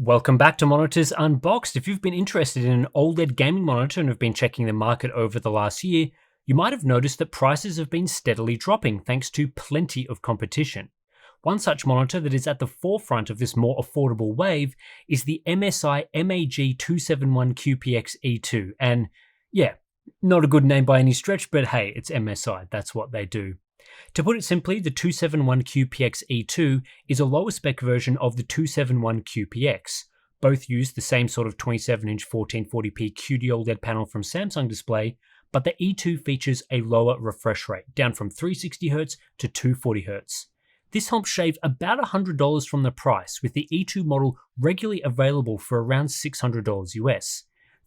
Welcome back to Monitors Unboxed. If you've been interested in an OLED gaming monitor and have been checking the market over the last year, you might have noticed that prices have been steadily dropping thanks to plenty of competition. One such monitor that is at the forefront of this more affordable wave is the MSI MAG 271QPX E2. And yeah, not a good name by any stretch, but hey, it's MSI, that's what they do. To put it simply, the 271QPX E2 is a lower spec version of the 271QPX. Both use the same sort of 27-inch 1440p QD-OLED panel from Samsung Display, but the E2 features a lower refresh rate, down from 360Hz to 240Hz. This helps shave about $100 from the price, with the E2 model regularly available for around $600 US.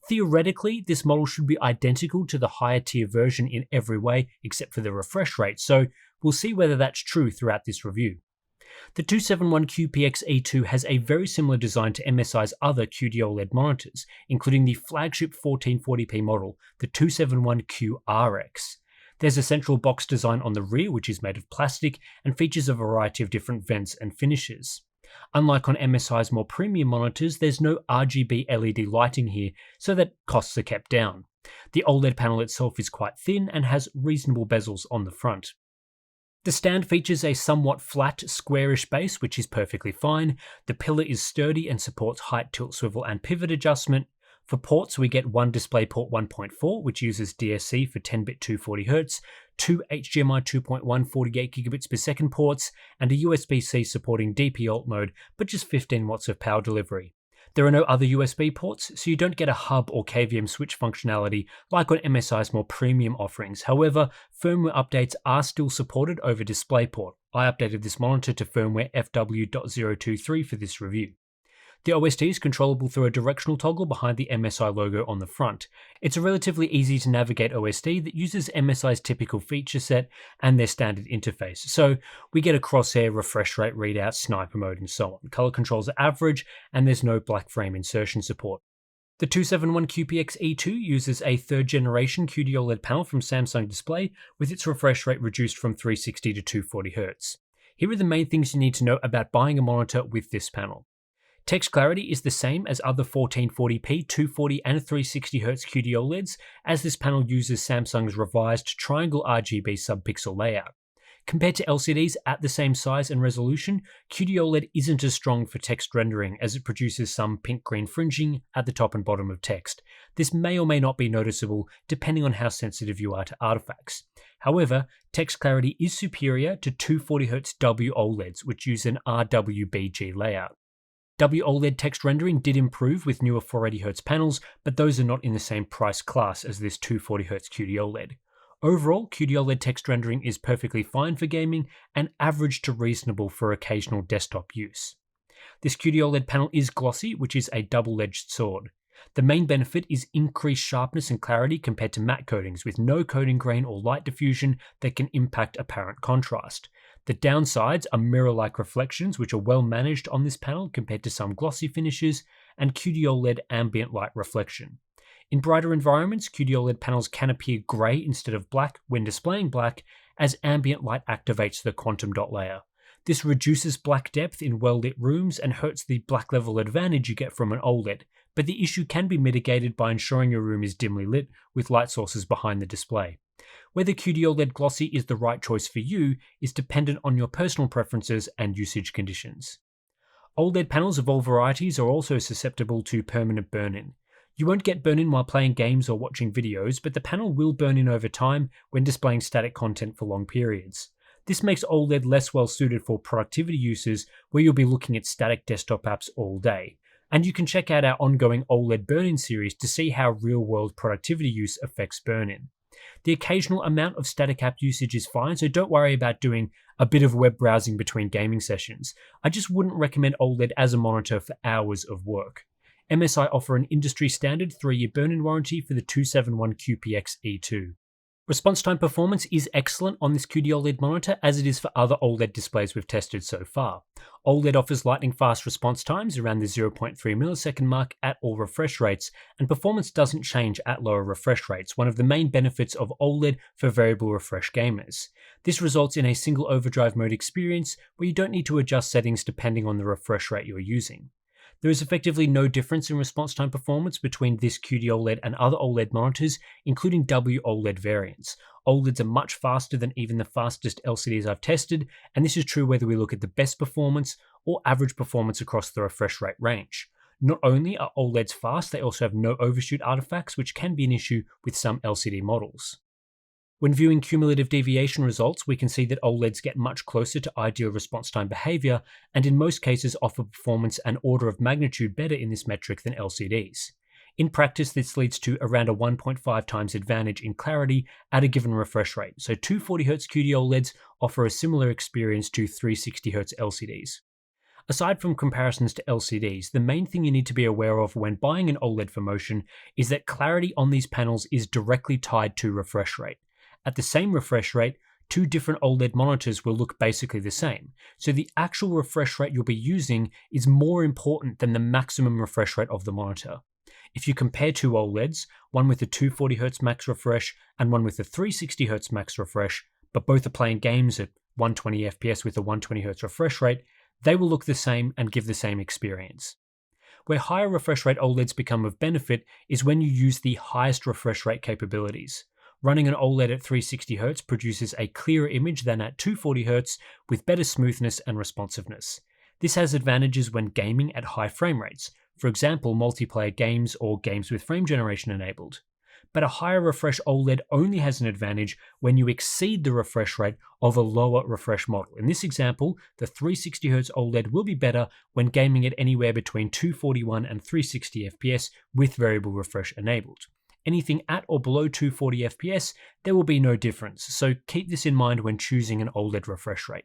Theoretically, this model should be identical to the higher tier version in every way except for the refresh rate, so we'll see whether that's true throughout this review. The 271QPX E2 has a very similar design to MSI's other QD-OLED monitors, including the flagship 1440p model, the 271QRX. There's a central box design on the rear which is made of plastic and features a variety of different vents and finishes. Unlike on MSI's more premium monitors, there's no RGB LED lighting here, so that costs are kept down. The OLED panel itself is quite thin and has reasonable bezels on the front. The stand features a somewhat flat, squarish base, which is perfectly fine. The pillar is sturdy and supports height, tilt, swivel, and pivot adjustment. For ports, we get one DisplayPort 1.4, which uses DSC for 10-bit 240Hz, two HDMI 2.1 48 gigabits per second ports, and a USB-C supporting DP alt mode, but just 15 watts of power delivery. There are no other USB ports, so you don't get a hub or KVM switch functionality like on MSI's more premium offerings. However, firmware updates are still supported over DisplayPort. I updated this monitor to firmware FW.023 for this review. The OSD is controllable through a directional toggle behind the MSI logo on the front. It's a relatively easy to navigate OSD that uses MSI's typical feature set and their standard interface. So we get a crosshair, refresh rate readout, sniper mode, and so on. Color controls are average, and there's no black frame insertion support. The 271QPX E2 uses a third generation QD-OLED panel from Samsung Display with its refresh rate reduced from 360 to 240Hz. Here are the main things you need to know about buying a monitor with this panel. Text clarity is the same as other 1440p, 240 and 360Hz QD-OLEDs, as this panel uses Samsung's revised triangle RGB subpixel layout. Compared to LCDs at the same size and resolution, QD-OLED isn't as strong for text rendering as it produces some pink-green fringing at the top and bottom of text. This may or may not be noticeable depending on how sensitive you are to artifacts. However, text clarity is superior to 240Hz WOLEDs, which use an RWBG layout. WOLED text rendering did improve with newer 480Hz panels, but those are not in the same price class as this 240Hz QD-OLED. Overall, QD-OLED text rendering is perfectly fine for gaming and average to reasonable for occasional desktop use. This QD-OLED panel is glossy, which is a double-edged sword. The main benefit is increased sharpness and clarity compared to matte coatings with no coating grain or light diffusion that can impact apparent contrast. The downsides are mirror-like reflections, which are well managed on this panel compared to some glossy finishes, and QD-OLED ambient light reflection. In brighter environments, QD-OLED panels can appear grey instead of black when displaying black, as ambient light activates the quantum dot layer. This reduces black depth in well-lit rooms and hurts the black level advantage you get from an OLED, but the issue can be mitigated by ensuring your room is dimly lit with light sources behind the display. Whether QD-OLED glossy is the right choice for you is dependent on your personal preferences and usage conditions. OLED panels of all varieties are also susceptible to permanent burn-in. You won't get burn-in while playing games or watching videos, but the panel will burn in over time when displaying static content for long periods. This makes OLED less well suited for productivity uses where you'll be looking at static desktop apps all day. And you can check out our ongoing OLED burn-in series to see how real-world productivity use affects burn-in. The occasional amount of static app usage is fine, so don't worry about doing a bit of web browsing between gaming sessions. I just wouldn't recommend OLED as a monitor for hours of work. MSI offer an industry standard 3-year burn-in warranty for the 271QPX E2. Response time performance is excellent on this QD-OLED monitor, as it is for other OLED displays we've tested so far. OLED offers lightning fast response times around the 0.3 millisecond mark at all refresh rates, and performance doesn't change at lower refresh rates, one of the main benefits of OLED for variable refresh gamers. This results in a single overdrive mode experience where you don't need to adjust settings depending on the refresh rate you're using. There is effectively no difference in response time performance between this QD-OLED and other OLED monitors, including WOLED variants. OLEDs are much faster than even the fastest LCDs I've tested, and this is true whether we look at the best performance or average performance across the refresh rate range. Not only are OLEDs fast, they also have no overshoot artifacts, which can be an issue with some LCD models. When viewing cumulative deviation results, we can see that OLEDs get much closer to ideal response time behavior, and in most cases offer performance an order of magnitude better in this metric than LCDs. In practice, this leads to around a 1.5 times advantage in clarity at a given refresh rate, so 240Hz QD OLEDs offer a similar experience to 360Hz LCDs. Aside from comparisons to LCDs, the main thing you need to be aware of when buying an OLED for motion is that clarity on these panels is directly tied to refresh rate. At the same refresh rate, two different OLED monitors will look basically the same, so the actual refresh rate you'll be using is more important than the maximum refresh rate of the monitor. If you compare two OLEDs, one with a 240Hz max refresh and one with a 360Hz max refresh, but both are playing games at 120 FPS with a 120Hz refresh rate, they will look the same and give the same experience. Where higher refresh rate OLEDs become of benefit is when you use the highest refresh rate capabilities. Running an OLED at 360Hz produces a clearer image than at 240Hz with better smoothness and responsiveness. This has advantages when gaming at high frame rates, for example multiplayer games or games with frame generation enabled. But a higher refresh OLED only has an advantage when you exceed the refresh rate of a lower refresh model. In this example, the 360Hz OLED will be better when gaming at anywhere between 241 and 360 FPS with variable refresh enabled. Anything at or below 240 FPS, there will be no difference, so keep this in mind when choosing an OLED refresh rate.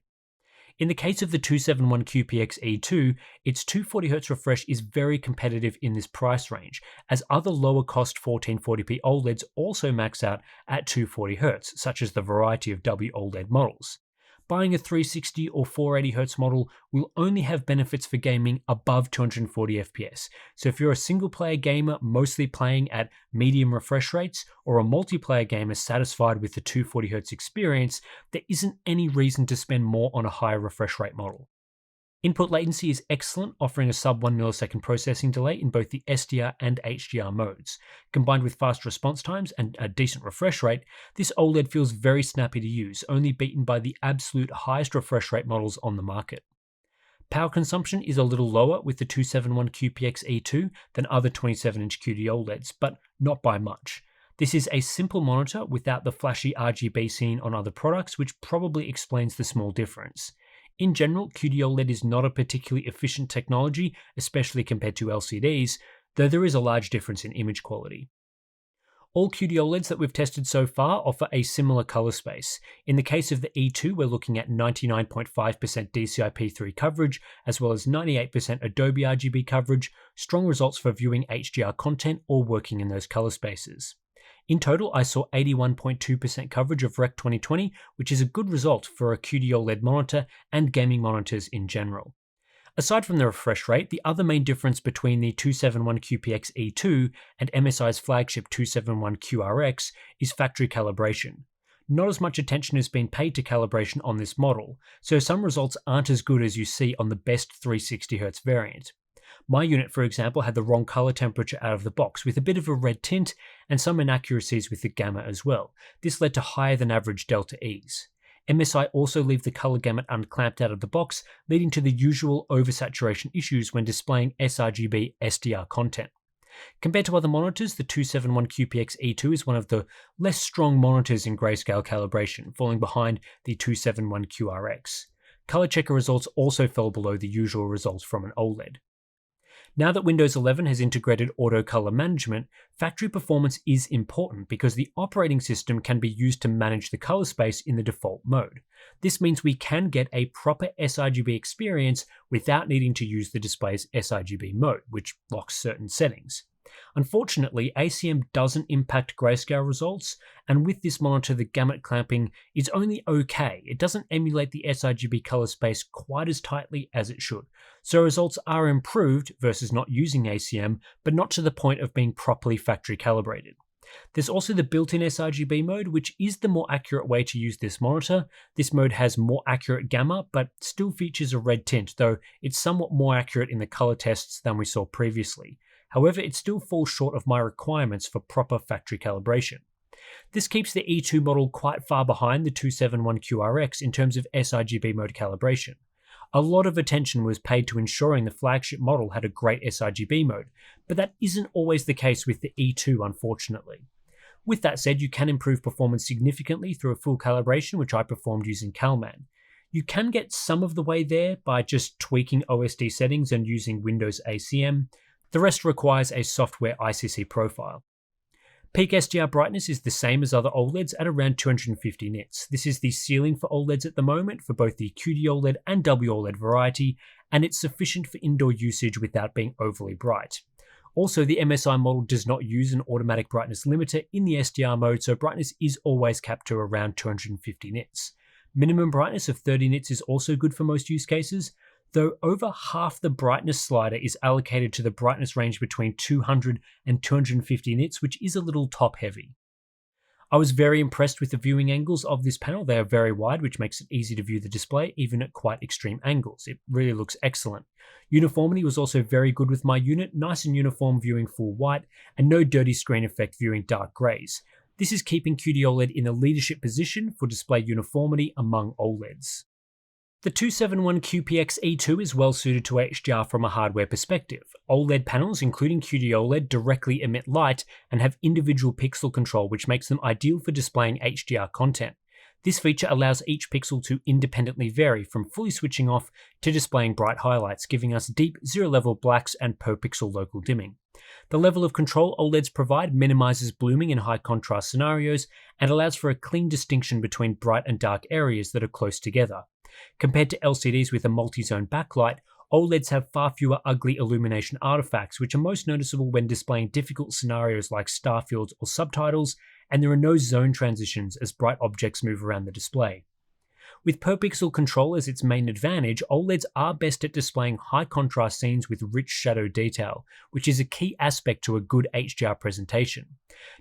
In the case of the 271QPX-E2, its 240Hz refresh is very competitive in this price range, as other lower cost 1440p OLEDs also max out at 240Hz, such as the variety of WOLED models. Buying a 360 or 480Hz model will only have benefits for gaming above 240 FPS. So if you're a single player gamer mostly playing at medium refresh rates, or a multiplayer gamer satisfied with the 240Hz experience, there isn't any reason to spend more on a higher refresh rate model. Input latency is excellent, offering a sub 1 millisecond processing delay in both the SDR and HDR modes. Combined with fast response times and a decent refresh rate, this OLED feels very snappy to use, only beaten by the absolute highest refresh rate models on the market. Power consumption is a little lower with the 271QPX-E2 than other 27-inch QD OLEDs, but not by much. This is a simple monitor without the flashy RGB seen on other products, which probably explains the small difference. In general, QD OLED is not a particularly efficient technology, especially compared to LCDs, though there is a large difference in image quality. All QD OLEDs that we've tested so far offer a similar color space. In the case of the E2, we're looking at 99.5% DCI-P3 coverage, as well as 98% Adobe RGB coverage, strong results for viewing HDR content or working in those color spaces. In total, I saw 81.2% coverage of Rec 2020, which is a good result for a QD OLED monitor and gaming monitors in general. Aside from the refresh rate, the other main difference between the 271QPX-E2 and MSI's flagship 271QRX is factory calibration. Not as much attention has been paid to calibration on this model, so some results aren't as good as you see on the best 360Hz variant. My unit, for example, had the wrong color temperature out of the box with a bit of a red tint and some inaccuracies with the gamma as well. This led to higher than average delta E's. MSI also leave the color gamut unclamped out of the box, leading to the usual oversaturation issues when displaying sRGB SDR content. Compared to other monitors, the 271QPX-E2 is one of the less strong monitors in grayscale calibration, falling behind the 271QRX. Color checker results also fell below the usual results from an OLED. Now that Windows 11 has integrated auto color management, factory performance is important because the operating system can be used to manage the color space in the default mode. This means we can get a proper sRGB experience without needing to use the display's sRGB mode, which locks certain settings. Unfortunately, ACM doesn't impact grayscale results, and with this monitor the gamut clamping is only okay. It doesn't emulate the sRGB color space quite as tightly as it should, so results are improved versus not using ACM, but not to the point of being properly factory calibrated. There's also the built-in sRGB mode, which is the more accurate way to use this monitor. This mode has more accurate gamma, but still features a red tint, though it's somewhat more accurate in the color tests than we saw previously. However, it still falls short of my requirements for proper factory calibration. This keeps the E2 model quite far behind the 271QRX in terms of sRGB mode calibration. A lot of attention was paid to ensuring the flagship model had a great sRGB mode, but that isn't always the case with the E2, unfortunately. With that said, you can improve performance significantly through a full calibration, which I performed using CalMan. You can get some of the way there by just tweaking OSD settings and using Windows ACM. The rest requires a software ICC profile. Peak SDR brightness is the same as other OLEDs at around 250 nits. This is the ceiling for OLEDs at the moment for both the QD-OLED and WOLED variety, and it's sufficient for indoor usage without being overly bright. Also, the MSI model does not use an automatic brightness limiter in the SDR mode, so brightness is always capped to around 250 nits. Minimum brightness of 30 nits is also good for most use cases, though over half the brightness slider is allocated to the brightness range between 200 and 250 nits, which is a little top heavy. I was very impressed with the viewing angles of this panel. They are very wide, which makes it easy to view the display even at quite extreme angles. It really looks excellent. Uniformity was also very good with my unit, nice and uniform viewing full white, and no dirty screen effect viewing dark greys. This is keeping QD-OLED in a leadership position for display uniformity among OLEDs. The 271QPX-E2 is well suited to HDR from a hardware perspective. OLED panels, including QD-OLED, directly emit light and have individual pixel control, which makes them ideal for displaying HDR content. This feature allows each pixel to independently vary from fully switching off to displaying bright highlights, giving us deep zero-level blacks and per-pixel local dimming. The level of control OLEDs provide minimizes blooming in high-contrast scenarios and allows for a clean distinction between bright and dark areas that are close together. Compared to LCDs with a multi-zone backlight, OLEDs have far fewer ugly illumination artifacts, which are most noticeable when displaying difficult scenarios like star fields or subtitles, and there are no zone transitions as bright objects move around the display. With per-pixel control as its main advantage, OLEDs are best at displaying high-contrast scenes with rich shadow detail, which is a key aspect to a good HDR presentation.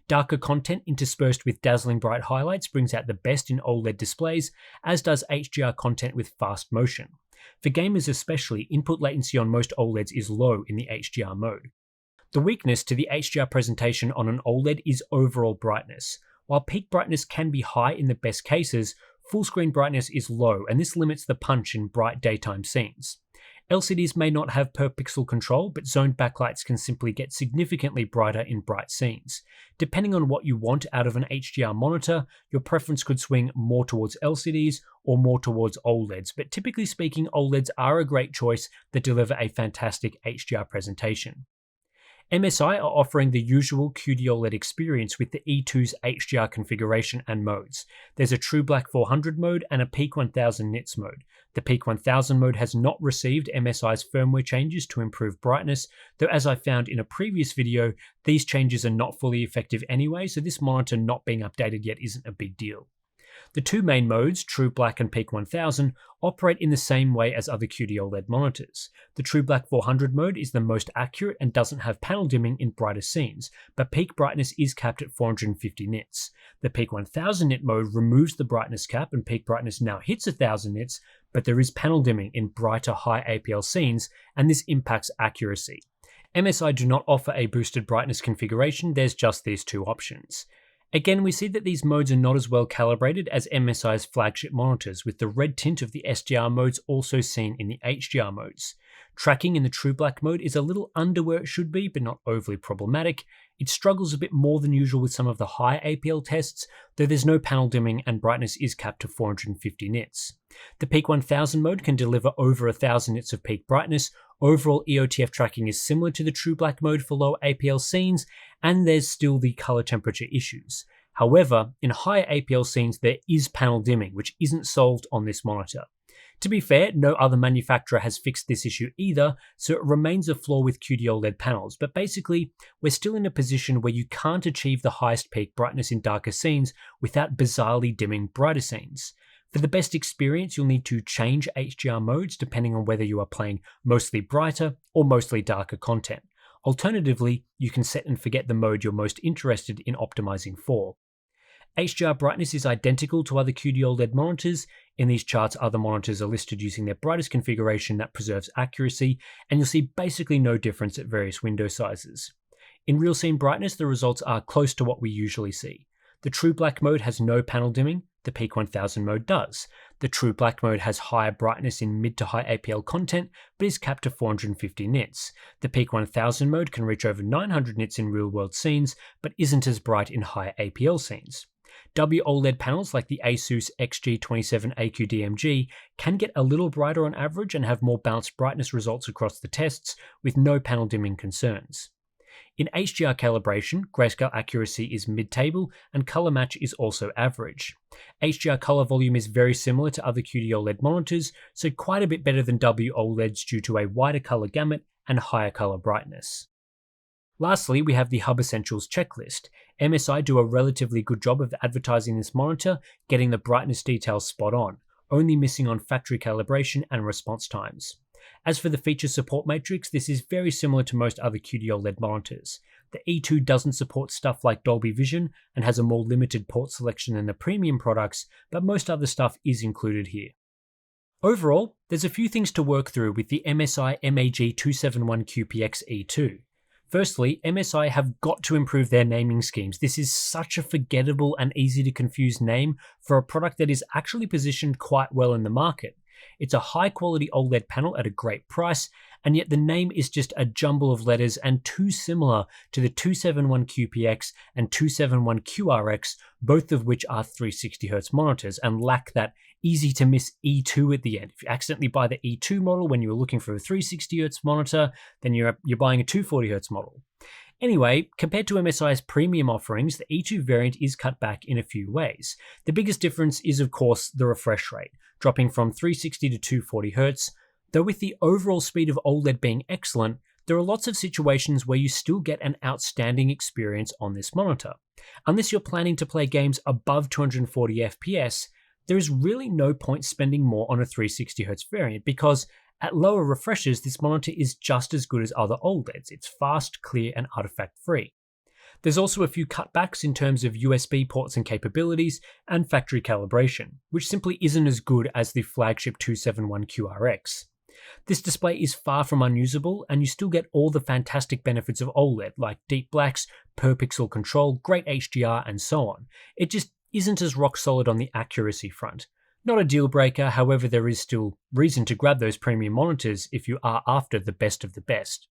Darker content interspersed with dazzling bright highlights brings out the best in OLED displays, as does HDR content with fast motion. For gamers especially, input latency on most OLEDs is low in the HDR mode. The weakness to the HDR presentation on an OLED is overall brightness. While peak brightness can be high in the best cases, full screen brightness is low, and this limits the punch in bright daytime scenes. LCDs may not have per-pixel control, but zoned backlights can simply get significantly brighter in bright scenes. Depending on what you want out of an HDR monitor, your preference could swing more towards LCDs or more towards OLEDs, but typically speaking, OLEDs are a great choice that deliver a fantastic HDR presentation. MSI are offering the usual QD-OLED experience with the E2's HDR configuration and modes. There's a True Black 400 mode and a Peak 1000 nits mode. The Peak 1000 mode has not received MSI's firmware changes to improve brightness, though as I found in a previous video, these changes are not fully effective anyway, so this monitor not being updated yet isn't a big deal. The two main modes, True Black and Peak 1000, operate in the same way as other QD-OLED monitors. The True Black 400 mode is the most accurate and doesn't have panel dimming in brighter scenes, but peak brightness is capped at 450 nits. The Peak 1000 nit mode removes the brightness cap and peak brightness now hits 1000 nits, but there is panel dimming in brighter high APL scenes, and this impacts accuracy. MSI do not offer a boosted brightness configuration, there's just these two options. Again, we see that these modes are not as well calibrated as MSI's flagship monitors, with the red tint of the SDR modes also seen in the HDR modes. Tracking in the True Black mode is a little under where it should be, but not overly problematic. It struggles a bit more than usual with some of the high APL tests, though there's no panel dimming and brightness is capped to 450 nits. The Peak 1000 mode can deliver over 1000 nits of peak brightness. Overall EOTF tracking is similar to the True Black mode for low APL scenes, and there's still the color temperature issues. However, in higher APL scenes there is panel dimming, which isn't solved on this monitor. To be fair, no other manufacturer has fixed this issue either, so it remains a flaw with QD-OLED panels, but basically, we're still in a position where you can't achieve the highest peak brightness in darker scenes without bizarrely dimming brighter scenes. For the best experience, you'll need to change HDR modes depending on whether you are playing mostly brighter or mostly darker content. Alternatively, you can set and forget the mode you're most interested in optimizing for. HDR Brightness is identical to other QD-OLED monitors. In these charts, other monitors are listed using their brightest configuration that preserves accuracy, and you'll see basically no difference at various window sizes. In real scene brightness, the results are close to what we usually see. The True Black mode has no panel dimming, the Peak 1000 mode does. The True Black mode has higher brightness in mid to high APL content, but is capped to 450 nits. The Peak 1000 mode can reach over 900 nits in real-world scenes, but isn't as bright in higher APL scenes. WOLED panels like the Asus XG27AQ DMG can get a little brighter on average and have more balanced brightness results across the tests, with no panel dimming concerns. In HDR calibration, grayscale accuracy is mid-table and color match is also average. HDR color volume is very similar to other QD-OLED monitors, so quite a bit better than WOLEDs due to a wider color gamut and higher color brightness. Lastly, we have the Hub Essentials checklist. MSI do a relatively good job of advertising this monitor, getting the brightness details spot on, only missing on factory calibration and response times. As for the feature support matrix, this is very similar to most other QD-OLED monitors. The E2 doesn't support stuff like Dolby Vision and has a more limited port selection than the premium products, but most other stuff is included here. Overall, there's a few things to work through with the MSI MAG 271QPX E2. Firstly, MSI have got to improve their naming schemes. This is such a forgettable and easy to confuse name for a product that is actually positioned quite well in the market. It's a high quality OLED panel at a great price, and yet the name is just a jumble of letters and too similar to the 271QPX and 271QRX, both of which are 360Hz monitors and lack that easy to miss E2 at the end. If you accidentally buy the E2 model when you were looking for a 360Hz monitor, then you're buying a 240Hz model. Anyway, compared to MSI's premium offerings, the E2 variant is cut back in a few ways. The biggest difference is, of course, the refresh rate, dropping from 360 to 240Hz. Though with the overall speed of OLED being excellent, there are lots of situations where you still get an outstanding experience on this monitor. Unless you're planning to play games above 240 FPS, there is really no point spending more on a 360Hz variant because at lower refreshes, this monitor is just as good as other OLEDs. It's fast, clear, and artifact-free. There's also a few cutbacks in terms of USB ports and capabilities and factory calibration, which simply isn't as good as the flagship 271QRX. This display is far from unusable, and you still get all the fantastic benefits of OLED, like deep blacks, per pixel control, great HDR, and so on. It just isn't as rock solid on the accuracy front. Not a deal breaker, however, there is still reason to grab those premium monitors if you are after the best of the best.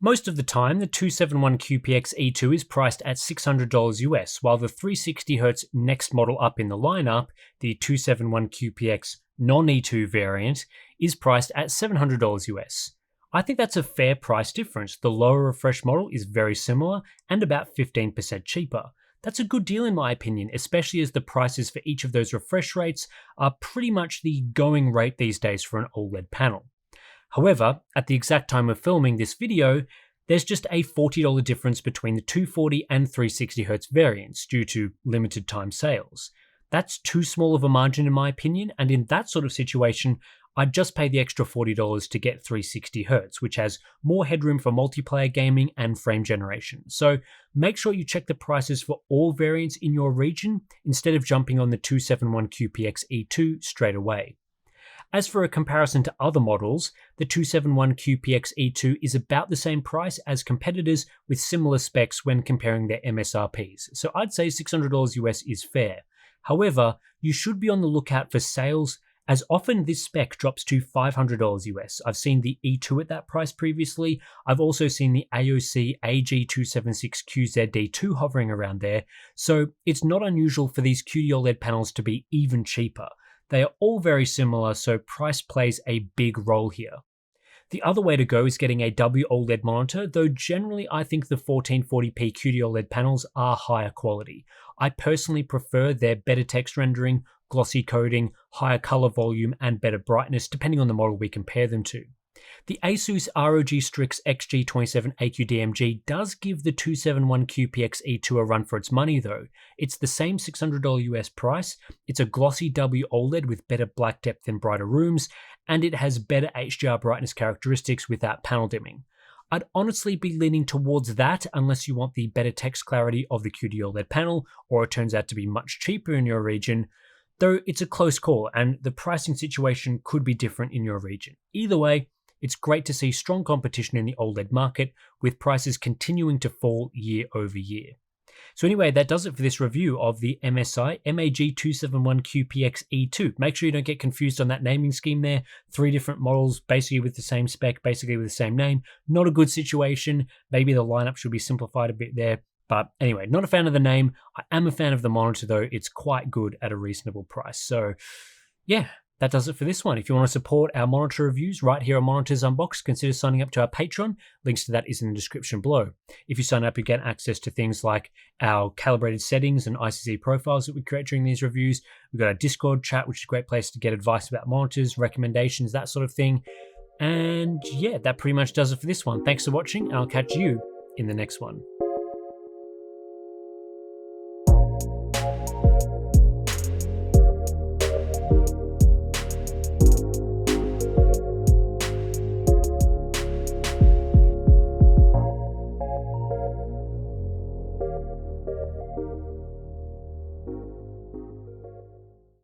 Most of the time, the 271QPX E2 is priced at $600 US, while the 360Hz next model up in the lineup, the 271QPX non-E2 variant, is priced at $700 US. I think that's a fair price difference. The lower refresh model is very similar and about 15% cheaper. That's a good deal in my opinion, especially as the prices for each of those refresh rates are pretty much the going rate these days for an OLED panel. However, at the exact time of filming this video, there's just a $40 difference between the 240 and 360Hz variants due to limited time sales. That's too small of a margin in my opinion, and in that sort of situation, I'd just pay the extra $40 to get 360Hz, which has more headroom for multiplayer gaming and frame generation. So make sure you check the prices for all variants in your region instead of jumping on the 271QPX E2 straight away. As for a comparison to other models, the 271QPX E2 is about the same price as competitors with similar specs when comparing their MSRPs, so I'd say $600 US is fair. However, you should be on the lookout for sales, as often this spec drops to $500 US. I've seen the E2 at that price previously. I've also seen the AOC AG276QZD2 hovering around there, so it's not unusual for these QD-OLED panels to be even cheaper. They are all very similar, so price plays a big role here. The other way to go is getting a WOLED monitor, though generally I think the 1440p QD-OLED panels are higher quality. I personally prefer their better text rendering, glossy coating, higher color volume, and better brightness depending on the model we compare them to. The Asus ROG Strix XG27AQ DMG does give the 271QPX E2 a run for its money though. It's the same $600 US price, it's a glossy WOLED with better black depth and brighter rooms, and it has better HDR brightness characteristics without panel dimming. I'd honestly be leaning towards that unless you want the better text clarity of the QD OLED panel, or it turns out to be much cheaper in your region, though it's a close call and the pricing situation could be different in your region. Either way, it's great to see strong competition in the OLED market, with prices continuing to fall year over year. So anyway, that does it for this review of the MSI MAG 271QPX-E2. Make sure you don't get confused on that naming scheme there. 3 different models, basically with the same spec, basically with the same name. Not a good situation. Maybe the lineup should be simplified a bit there. But anyway, not a fan of the name. I am a fan of the monitor though. It's quite good at a reasonable price. So yeah, that does it for this one. If you want to support our monitor reviews right here on Monitors Unboxed, consider signing up to our Patreon. Links to that is in the description below. If you sign up, you get access to things like our calibrated settings and ICC profiles that we create during these reviews. We've got our Discord chat, which is a great place to get advice about monitors, recommendations, that sort of thing. And yeah, that pretty much does it for this one. Thanks for watching, and I'll catch you in the next one.